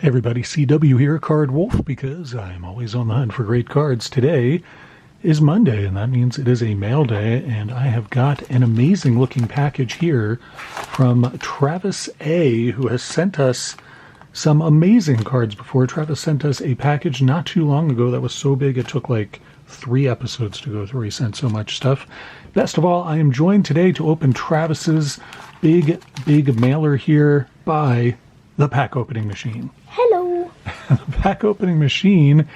Hey everybody, CW here, Card Wolf, because I'm always on the hunt for great cards. Today is Monday, and that means it is a mail day, and I have got an amazing looking package here from Travis A., who has sent us some amazing cards before. Travis sent us a package not too long ago that was so big it took like 3 episodes to go through. He sent so much stuff. Best of all, I am joined today to open Travis's big mailer here by the pack opening machine. Hello. The pack opening machine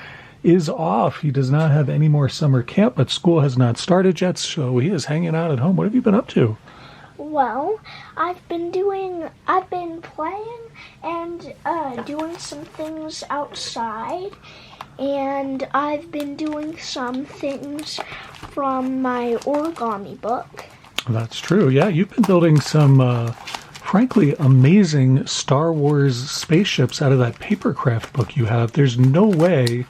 is off. He does not have any more summer camp, but school has not started yet, so he is hanging out at home. What have you been up to? Well, I've been playing and doing some things outside, and I've been doing some things from my origami book. That's true. Yeah, you've been building some frankly amazing Star Wars spaceships out of that papercraft book you have. There's no way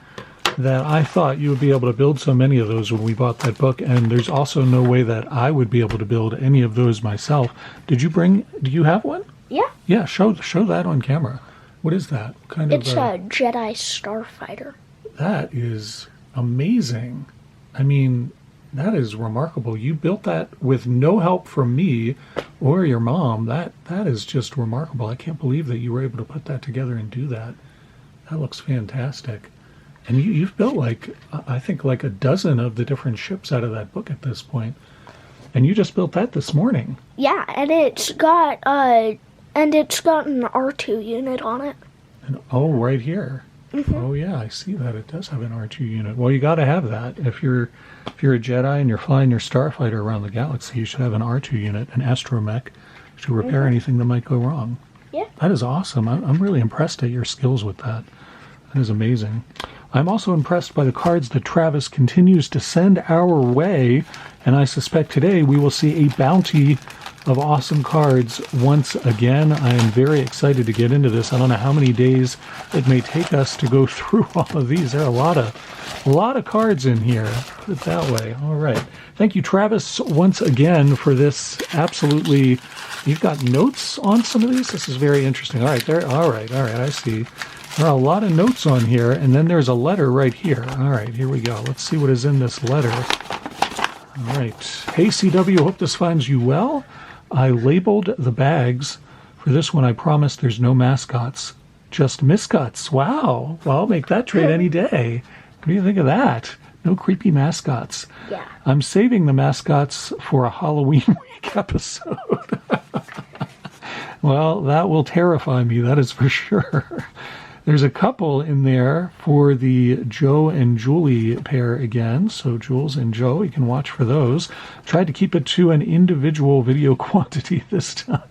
that I thought you would be able to build so many of those when we bought that book, and there's also no way that I would be able to build any of those myself. Do you have one? Yeah. Yeah, show that on camera. What is that? It's a Jedi Starfighter. That is amazing. I mean, that is remarkable. You built that with no help from me or your mom. That is just remarkable. I can't believe that you were able to put that together and do that. That looks fantastic. And you've built I think like a dozen of the different ships out of that book at this point. And you just built that this morning. Yeah, and it's got an R2 unit on it. And, oh, right here. Mm-hmm. Oh yeah, I see that. It does have an R2 unit. Well, you got to have that. If you're a Jedi and you're flying your Starfighter around the galaxy, you should have an R2 unit, an astromech, to repair anything that might go wrong. Yeah. That is awesome. I'm really impressed at your skills with that. That is amazing. I'm also impressed by the cards that Travis continues to send our way, and I suspect today we will see a bounty of awesome cards once again. I am very excited to get into this. I don't know how many days it may take us to go through all of these. There are a lot of cards in here, put it that way. All right. Thank you, Travis, once again for this absolutely... You've got notes on some of these? This is very interesting. All right, I see. There are a lot of notes on here, and then there's a letter right here. All right, here we go. Let's see what is in this letter. All right. Hey, CW, hope this finds you well. I labeled the bags. For this one, I promise there's no mascots, just miscuts. Wow. Well, I'll make that trade any day. What do you think of that? No creepy mascots. Yeah. I'm saving the mascots for a Halloween week episode. Well, that will terrify me, that is for sure. There's a couple in there for the Joe and Julie pair again. So Jules and Joe, you can watch for those. Tried to keep it to an individual video quantity this time.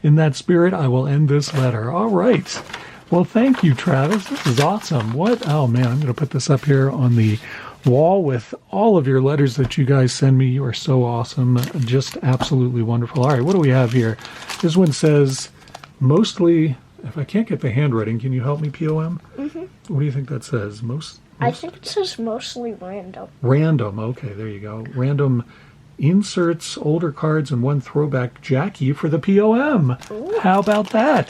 In that spirit, I will end this letter. All right. Well, thank you, Travis. This is awesome. Oh, man, I'm going to put this up here on the wall with all of your letters that you guys send me. You are so awesome. Just absolutely wonderful. All right, what do we have here? This one says, mostly... If I can't get the handwriting, can you help me, POM? Mm-hmm. What do you think that says? I think it says mostly random. Random. Okay, there you go. Random inserts, older cards, and one throwback Jackie for the POM. Ooh. How about that?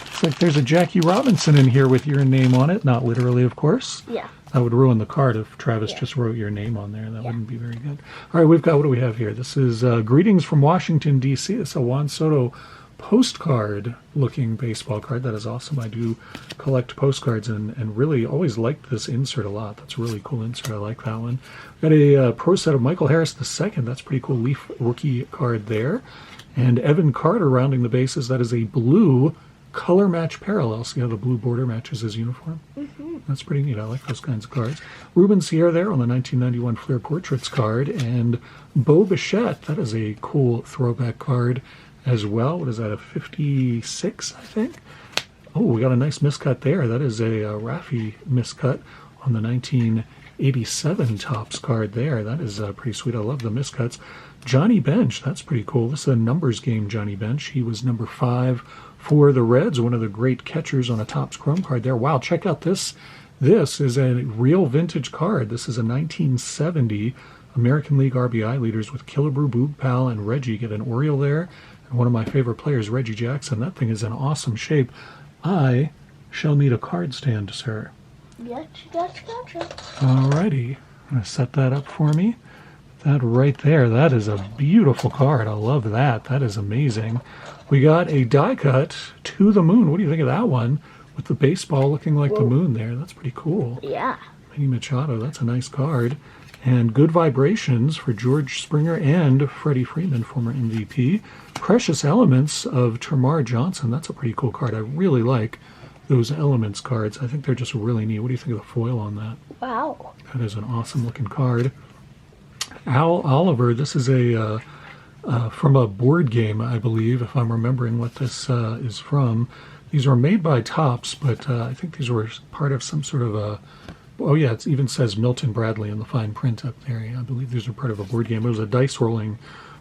It's like there's a Jackie Robinson in here with your name on it. Not literally, of course. Yeah. That would ruin the card if Travis just wrote your name on there. That wouldn't be very good. All right, what do we have here? This is Greetings from Washington, D.C. It's a Juan Soto postcard looking baseball card. That is awesome. I do collect postcards and really always liked this insert a lot. That's a really cool insert. I like that one. Got a pro set of Michael Harris II. That's pretty cool. Leaf rookie card there. And Evan Carter rounding the bases. That is a blue color match parallel. See how the blue border matches his uniform? Mm-hmm. That's pretty neat. I like those kinds of cards. Ruben Sierra there on the 1991 Flair Portraits card. And Bo Bichette. That is a cool throwback card as well. What is that, a 56, I think? Oh, we got a nice miscut there. That is a Raffi miscut on the 1987 Topps card there. That is pretty sweet. I love the miscuts. Johnny Bench, that's pretty cool. This is a numbers game, Johnny Bench. He was number 5 for the Reds, one of the great catchers on a Topps Chrome card there. Wow, check out this. This is a real vintage card. This is a 1970 American League RBI leaders with Killebrew, Boog Powell, and Reggie. Get an Oriole there. And one of my favorite players, Reggie Jackson. That thing is in awesome shape. I shall need a card stand, sir. Gotcha. Alrighty. I'm going to set that up for me. That right there, that is a beautiful card. I love that. That is amazing. We got a die cut to the moon. What do you think of that one? With the baseball looking like the moon there. That's pretty cool. Yeah. Manny Machado, that's a nice card. And Good Vibrations for George Springer and Freddie Freeman, former MVP. Precious Elements of Termar Johnson. That's a pretty cool card. I really like those Elements cards. I think they're just really neat. What do you think of the foil on that? Wow. That is an awesome looking card. Al Oliver, this is a from a board game, I believe, if I'm remembering what this is from. These were made by Topps, but I think these were part of some sort of a... Oh, yeah, it even says Milton Bradley in the fine print up there. Yeah, I believe these are part of a board game. It was a dice-rolling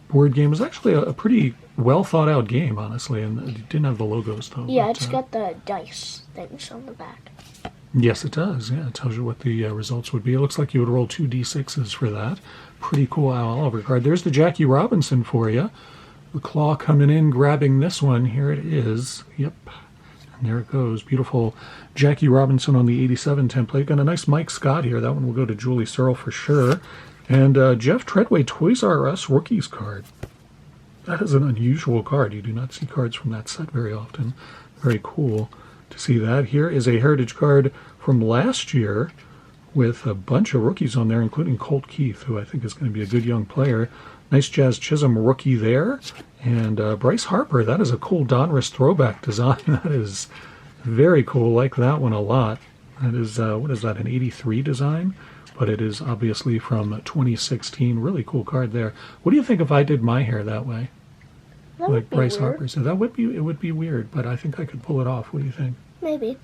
board game. It was actually a pretty well-thought-out game, honestly, and it didn't have the logos, though. Yeah, but, it's got the dice things on the back. Yes, it does. Yeah, it tells you what the results would be. It looks like you would roll 2 d6s for that. Pretty cool Al Oliver card. There's the Jackie Robinson for you. The claw coming in, grabbing this one. Here it is. Yep. And there it goes. Beautiful Jackie Robinson on the 87 template. Got a nice Mike Scott here. That one will go to Julie Searle for sure. And Jeff Treadway Toys R Us Rookies card. That is an unusual card. You do not see cards from that set very often. Very cool to see that. Here is a Heritage card from last year with a bunch of rookies on there, including Colt Keith, who I think is going to be a good young player. Nice Jazz Chisholm rookie there. And Bryce Harper, that is a cool Donruss throwback design. That is very cool. Like that one a lot. That is, what is that, an 83 design? But it is obviously from 2016. Really cool card there. What do you think if I did my hair that way? That Like Bryce weird. Harper said. That would be, it would be weird, but I think I could pull it off. What do you think? Maybe.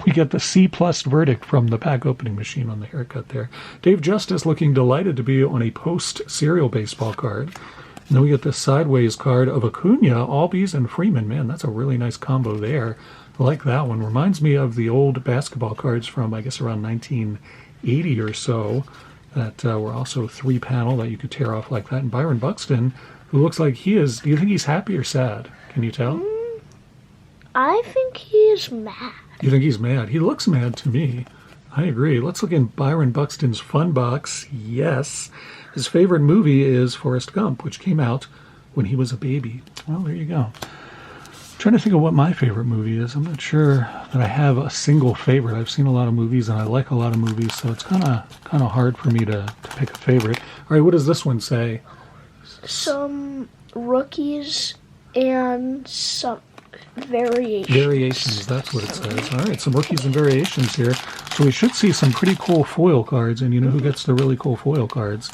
We get the C+ verdict from the pack opening machine on the haircut there. Dave Justice looking delighted to be on a post-serial baseball card. And then we get this sideways card of Acuna, Albies, and Freeman. Man, that's a really nice combo there. I like that one. Reminds me of the old basketball cards from, I guess, around 1980 or so that were also 3-panel that you could tear off like that. And Byron Buxton, who looks like he is... Do you think he's happy or sad? Can you tell? I think he's mad. You think he's mad? He looks mad to me. I agree. Let's look in Byron Buxton's fun box. Yes. His favorite movie is Forrest Gump, which came out when he was a baby. Well, there you go. I'm trying to think of what my favorite movie is. I'm not sure that I have a single favorite. I've seen a lot of movies, and I like a lot of movies, so it's kind of hard for me to pick a favorite. All right, what does this one say? Some rookies and some variations. Variations, that's what it says. All right, some rookies and variations here. So we should see some pretty cool foil cards, and you know who gets the really cool foil cards?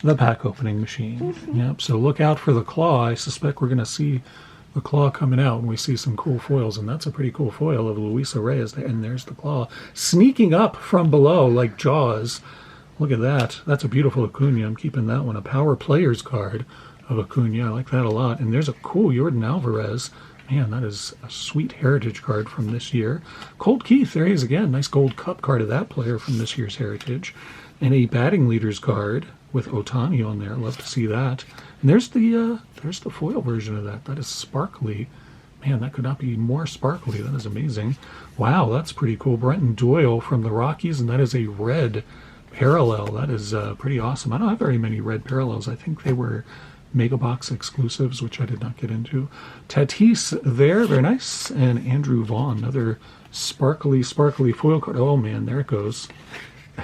The pack opening machine. Yep, so look out for the claw. I suspect we're going to see the claw coming out when we see some cool foils, and that's a pretty cool foil of Luis Reyes there, and there's the claw. Sneaking up from below like Jaws. Look at that. That's a beautiful Acuna. I'm keeping that one. A Power Players card of Acuna. I like that a lot. And there's a cool Jordan Alvarez. Man, that is a sweet Heritage card from this year. Colt Keith, there he is again. Nice gold cup card of that player from this year's Heritage. And a batting leaders card with Otani on there. Love to see that. And there's the foil version of that. That is sparkly. Man, that could not be more sparkly. That is amazing. Wow, that's pretty cool. Brenton Doyle from the Rockies, and that is a red parallel. That is pretty awesome. I don't have very many red parallels. I think they were Mega Box exclusives, which I did not get into. Tatis there, very nice. And Andrew Vaughn, another sparkly foil card. Oh man, there it goes.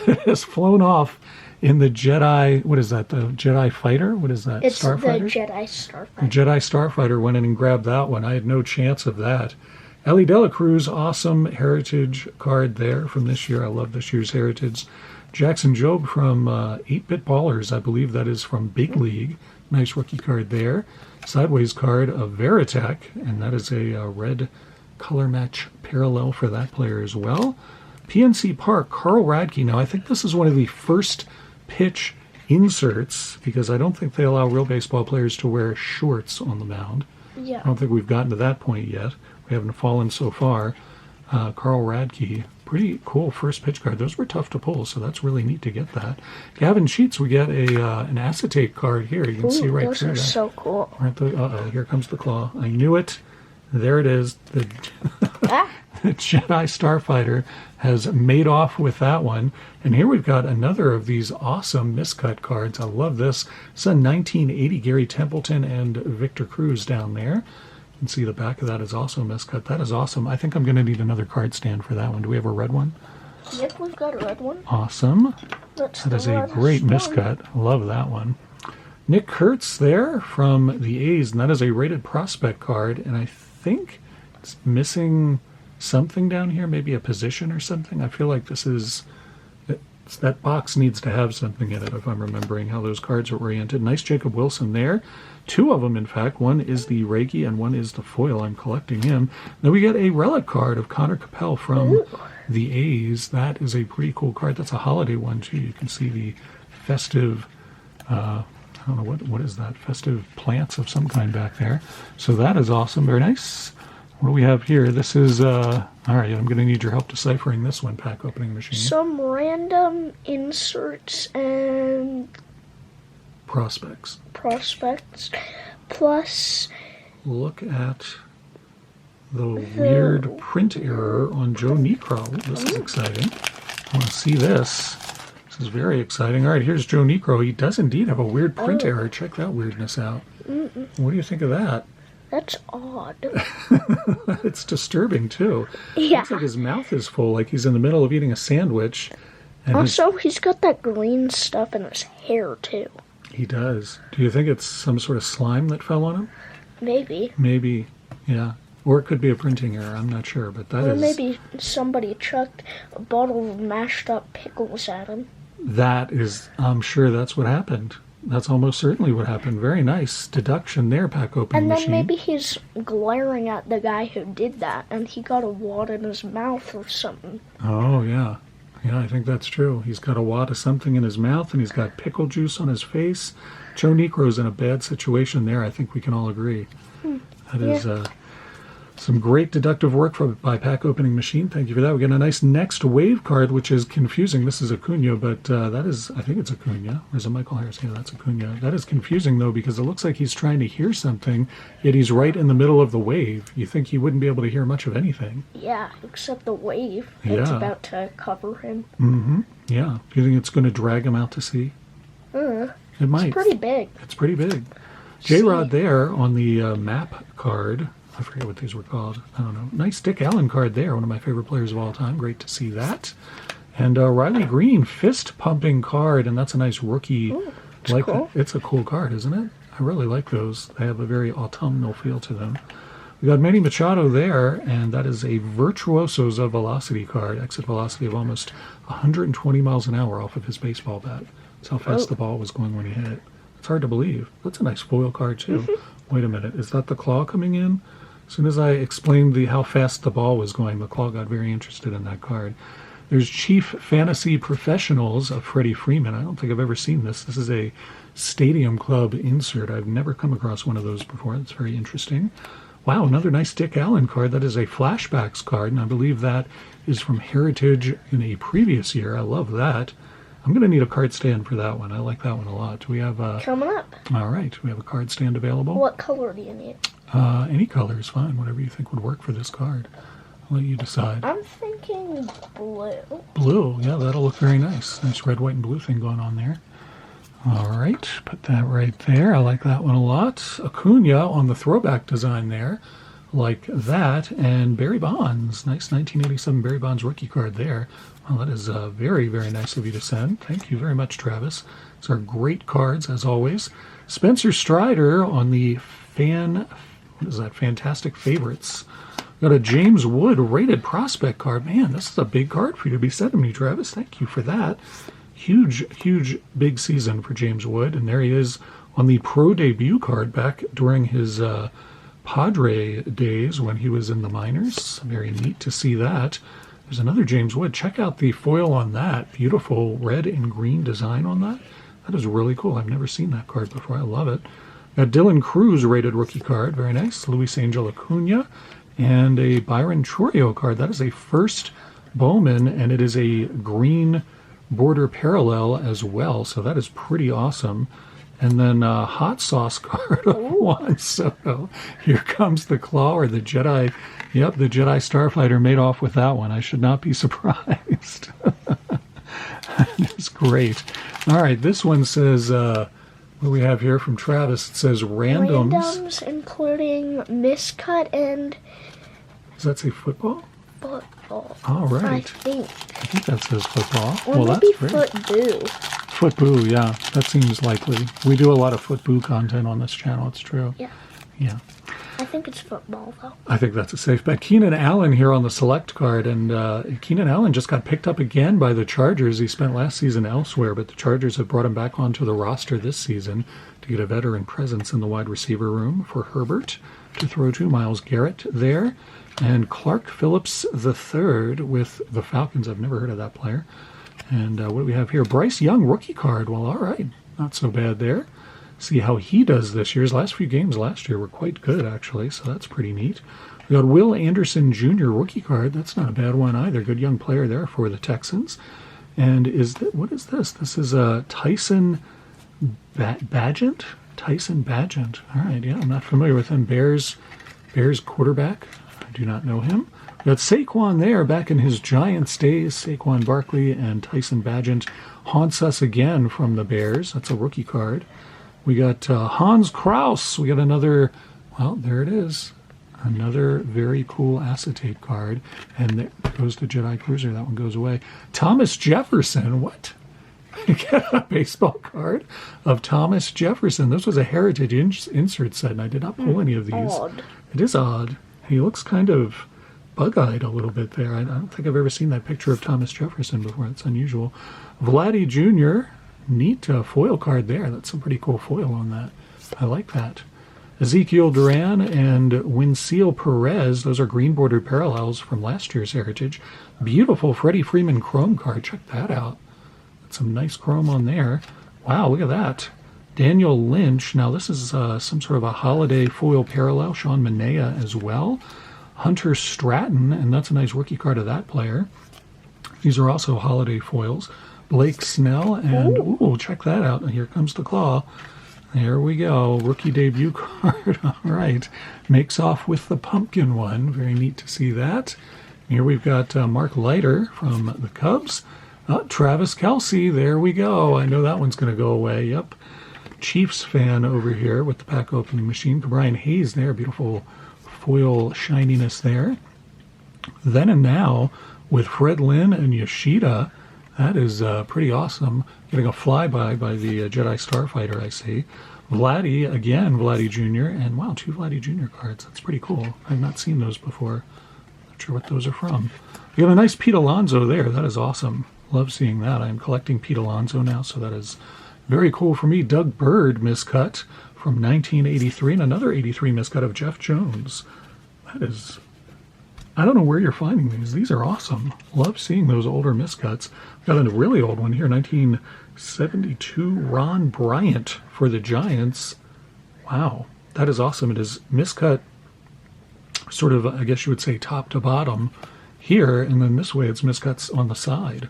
It has flown off in the Jedi, what is that, the Jedi Fighter? What is that, It's Starfighter? the Jedi Starfighter. The Jedi Starfighter went in and grabbed that one. I had no chance of that. Ellie Dela Cruz, awesome Heritage card there from this year. I love this year's Heritage. Jackson Jobe from 8-Bit Ballers, I believe that is from Big League. Nice rookie card there. Sideways card of Veritech, and that is a red color match parallel for that player as well. PNC Park, Carl Radke. Now, I think this is one of the first pitch inserts, because I don't think they allow real baseball players to wear shorts on the mound. Yeah. I don't think we've gotten to that point yet. We haven't fallen so far. Carl Radke, pretty cool first pitch card. Those were tough to pull, so that's really neat to get that. Gavin Sheets, we get an acetate card here. You can see right those through are that. so cool. Uh-oh, here comes the claw. I knew it. There it is. The Jedi Starfighter has made off with that one. And here we've got another of these awesome miscut cards. I love this. It's a 1980 Gary Templeton and Victor Cruz down there. You can see the back of that is also miscut. That is awesome. I think I'm going to need another card stand for that one. Do we have a red one? Yep, we've got a red one. Awesome. That's That is a great miscut. Love that one. Nick Kurtz there from the A's, and that is a rated prospect card. And I think it's missing something down here, maybe a position or something. I feel like that box needs to have something in it, if I'm remembering how those cards are oriented. Nice Jacob Wilson there. Two of them, in fact. One is the Reiki and one is the foil. I'm collecting him. Then we get a relic card of Connor Capel from the A's. That is a pretty cool card. That's a holiday one, too. You can see the festive, I don't know, what is that? Festive plants of some kind back there. So that is awesome. Very nice. What do we have here? This is, all right, I'm going to need your help deciphering this one, pack opening machine. Some random inserts and Prospects. Plus, look at the weird print error on Joe Necro. This is exciting. I want to see this. This is very exciting. All right, here's Joe Necro. He does indeed have a weird print error. Check that weirdness out. What do you think of that? that's odd. It's disturbing, too. Yeah. Looks like his mouth is full, like he's in the middle of eating a sandwich. And Also, he's got that green stuff in his hair, too. he does. Do you think it's some sort of slime that fell on him? Maybe. Maybe, yeah. Or it could be a printing error. I'm not sure, but that Or is... maybe somebody chucked a bottle of mashed up pickles at him. That is, I'm sure that's what happened. That's almost certainly what happened. Very nice deduction there, pack opening And then machine. maybe he's glaring at the guy who did that, and he got a wad in his mouth or something. Oh, yeah. Yeah, I think that's true. He's got a wad of something in his mouth, and he's got pickle juice on his face. Joe Necro's in a bad situation there. I think we can all agree. That is some great deductive work by Pack Opening Machine. Thank you for that. We get a nice Next Wave card, which is confusing. This is Acuna, but that is, I think it's Acuna. Or is it Michael Harris? Yeah, that's Acuna. That is confusing, though, because it looks like he's trying to hear something, yet he's right in the middle of the wave. You think he wouldn't be able to hear much of anything. Yeah, except the wave that's Yeah. about to cover him. Mm-hmm. Yeah. Do you think it's going to drag him out to sea? It might. It's pretty big. It's pretty big. J-Rod there on the map card. I forget what these were called. I don't know. Nice Dick Allen card there. One of my favorite players of all time. Great to see that. And Riley Green, fist pumping card, and that's a nice rookie. Ooh, Cool. It's a cool card, isn't it? I really like those. They have a very autumnal feel to them. We got Manny Machado there, and that is a Virtuosos of Velocity card. Exit velocity of almost 120 miles an hour off of his baseball bat. That's how fast the ball was going when he hit it. It's hard to believe. That's a nice foil card, too. Wait a minute. Is that the claw coming in? As soon as I explained how fast the ball was going, the claw got very interested in that card. There's Chief Fantasy Professionals of Freddie Freeman. I don't think I've ever seen this. This is a Stadium Club insert. I've never come across one of those before. That's very interesting. Wow, another nice Dick Allen card. That is a Flashbacks card, and I believe that is from Heritage in a previous year. I love that. I'm going to need a card stand for that one. I like that one a lot. Do we have Coming up. All right, we have a card stand available. What color do you need? Any color is fine. Whatever you think would work for this card. I'll let you decide. I'm thinking blue. Blue, yeah, that'll look very nice. Nice red, white, and blue thing going on there. All right, put that right there. I like that one a lot. Acuna on the throwback design there. Like that. And Barry Bonds. Nice 1987 Barry Bonds rookie card there. Well, that is very, very nice of you to send. Thank you very much, Travis. These are great cards, as always. Spencer Strider on the Fantastic Favorites. Got a James Wood rated prospect card. Man, this is a big card for you to be sending me, Travis. Thank you for that. Huge, huge, big season for James Wood. And there he is on the pro debut card back during his Padre days when he was in the minors. Very neat to see that. There's another James Wood. Check out the foil on that. Beautiful red and green design on that. That is really cool. I've never seen that card before. I love it. Got Dylan Cruz rated rookie card. Very nice. Luis Angel Acuna. And a Byron Chorio card. That is a first Bowman, and it is a green border parallel as well. So that is pretty awesome. And then hot sauce card of Juan Soto. Here comes the claw or the Jedi. Yep, the Jedi Starfighter made off with that one. I should not be surprised. It's great. All right, this one says, what do we have here from Travis? It says randoms. Randoms, including miscut and Does that say football? football. All right. I think. I think that says football. Or well, maybe that's great. footboo. Footboo, yeah. That seems likely. We do a lot of footboo content on this channel. It's true. Yeah. Yeah. I think it's football, though. I think that's a safe bet. Keenan Allen here on the select card, and Keenan Allen just got picked up again by the Chargers. He spent last season elsewhere, but the Chargers have brought him back onto the roster this season to get a veteran presence in the wide receiver room for Herbert to throw to. Myles Garrett there, and Clark Phillips III with the Falcons. I've never heard of that player. And what do we have here? Bryce Young rookie card. Well, all right, not so bad there. See how he does this year. His last few games last year were quite good, actually, so that's pretty neat. We got Will Anderson Jr. rookie card. That's not a bad one either. Good young player there for the Texans. And what is this? This is Tyson Bagent? Tyson Bagent. All right, yeah, I'm not familiar with him. Bears quarterback. I do not know him. We got Saquon there back in his Giants days. Saquon Barkley and Tyson Bagent haunts us again from the Bears. That's a rookie card. We got Hans Kraus. We got another, well, there it is. Another very cool acetate card. And there goes the Jedi Cruiser. That one goes away. Thomas Jefferson. What? You get a baseball card of Thomas Jefferson. This was a Heritage insert set, and I did not pull any of these. Odd. It is odd. He looks kind of bug-eyed a little bit there. I don't think I've ever seen that picture of Thomas Jefferson before. That's unusual. Vladdy Jr., neat foil card there. That's some pretty cool foil on that. I like that. Ezekiel Duran and Winseel Perez. Those are green bordered parallels from last year's Heritage. Beautiful Freddie Freeman chrome card. Check that out. That's some nice chrome on there. Wow, look at that. Daniel Lynch. Now this is some sort of a holiday foil parallel. Sean Manea as well. Hunter Stratton, and that's a nice rookie card of that player. These are also holiday foils. Blake Snell, and ooh, check that out. And here comes the claw. There we go. Rookie debut card. All right. Makes off with the pumpkin one. Very neat to see that. Here we've got Mark Leiter from the Cubs. Travis Kelce. There we go. I know that one's going to go away. Yep. Chiefs fan over here with the pack opening machine. Brian Hayes there. Beautiful foil shininess there. Then and now with Fred Lynn and Yoshida. That is pretty awesome. Getting a flyby by the Jedi Starfighter, I see. Vladdy, again, Vladdy Jr. And wow, 2 Vladdy Jr. cards. That's pretty cool. I've not seen those before. Not sure what those are from. We got a nice Pete Alonso there. That is awesome. Love seeing that. I'm collecting Pete Alonso now, so that is very cool for me. Doug Bird miscut from 1983, and another 83 miscut of Jeff Jones. That is... I don't know where you're finding these. These are awesome. Love seeing those older miscuts. Got a really old one here, 1972 Ron Bryant for the Giants. Wow, that is awesome. It is miscut sort of, I guess you would say, top to bottom here, and then this way it's miscuts on the side.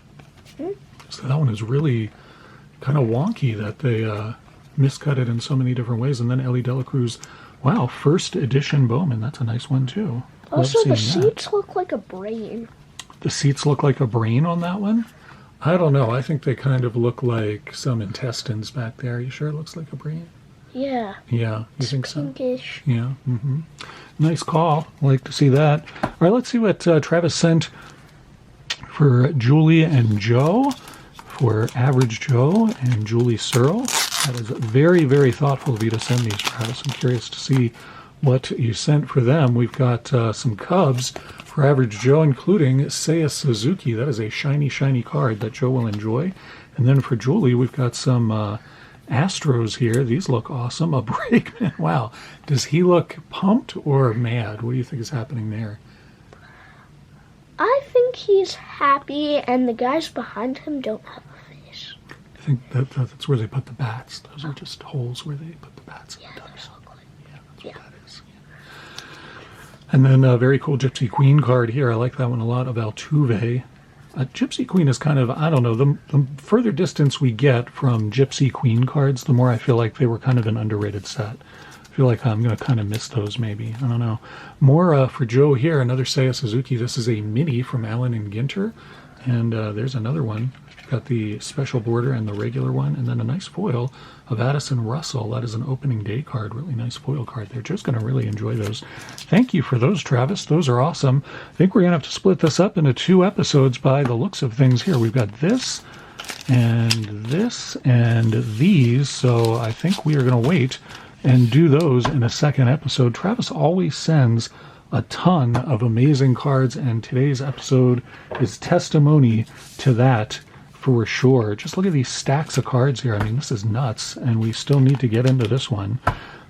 So that one is really kind of wonky that they miscut it in so many different ways. And then Ellie De La Cruz, wow, first edition Bowman. That's a nice one too. Also, the seats look like a brain. The seats look like a brain on that one? I don't know. I think they kind of look like some intestines back there. You sure it looks like a brain? Yeah. Yeah, you think pinkish. so? Yeah. Mm-hmm. Nice call. I like to see that. All right, let's see what Travis sent for Julie and Joe, for Average Joe and Julie Searle. That is very, very thoughtful of you to send these, Travis. I'm curious to see what you sent for them. We've got some Cubs for Average Joe, including Seiya Suzuki. That is a shiny, shiny card that Joe will enjoy. And then for Julie, we've got some Astros here. These look awesome. A Brakeman. Wow. Does he look pumped or mad? What do you think is happening there? I think he's happy, and the guys behind him don't have a face. I think that's where they put the bats. Those are just holes where they put the bats. Yeah, those look like. Yeah, that's what that is. Yeah. And then a very cool Gypsy Queen card here. I like that one a lot, of Altuve. Gypsy Queen is kind of, I don't know, the further distance we get from Gypsy Queen cards, the more I feel like they were kind of an underrated set. I feel like I'm going to kind of miss those maybe. I don't know. More for Joe here, another Seiya Suzuki. This is a mini from Allen and Ginter. And there's another one. Got the special border and the regular one, and then a nice foil of Addison Russell. That is an opening day card. Really nice foil card there. Joe's going to really enjoy those. Thank you for those, Travis. Those are awesome. I think we're going to have to split this up into 2 episodes by the looks of things here. We've got this and these, so I think we are going to wait and do those in a second episode. Travis always sends a ton of amazing cards, and today's episode is testimony to that for sure. Just look at these stacks of cards here. I mean, this is nuts, and we still need to get into this one.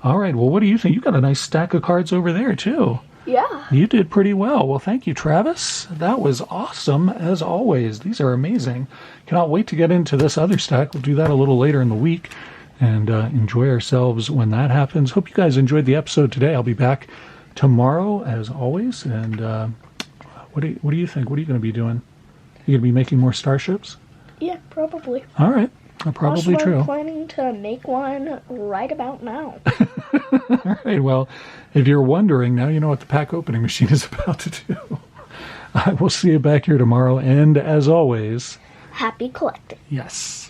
All right, well, what do you think? You got a nice stack of cards over there, too. Yeah. You did pretty well. Well, thank you, Travis. That was awesome, as always. These are amazing. Cannot wait to get into this other stack. We'll do that a little later in the week and enjoy ourselves when that happens. Hope you guys enjoyed the episode today. I'll be back tomorrow, as always. And what do you think? What are you going to be doing? You going to be making more starships? Yeah, probably. All right. Probably also, true. I'm planning to make one right about now. All right. Well, if you're wondering, now you know what the pack opening machine is about to do. I will see you back here tomorrow. And as always, Happy collecting. yes.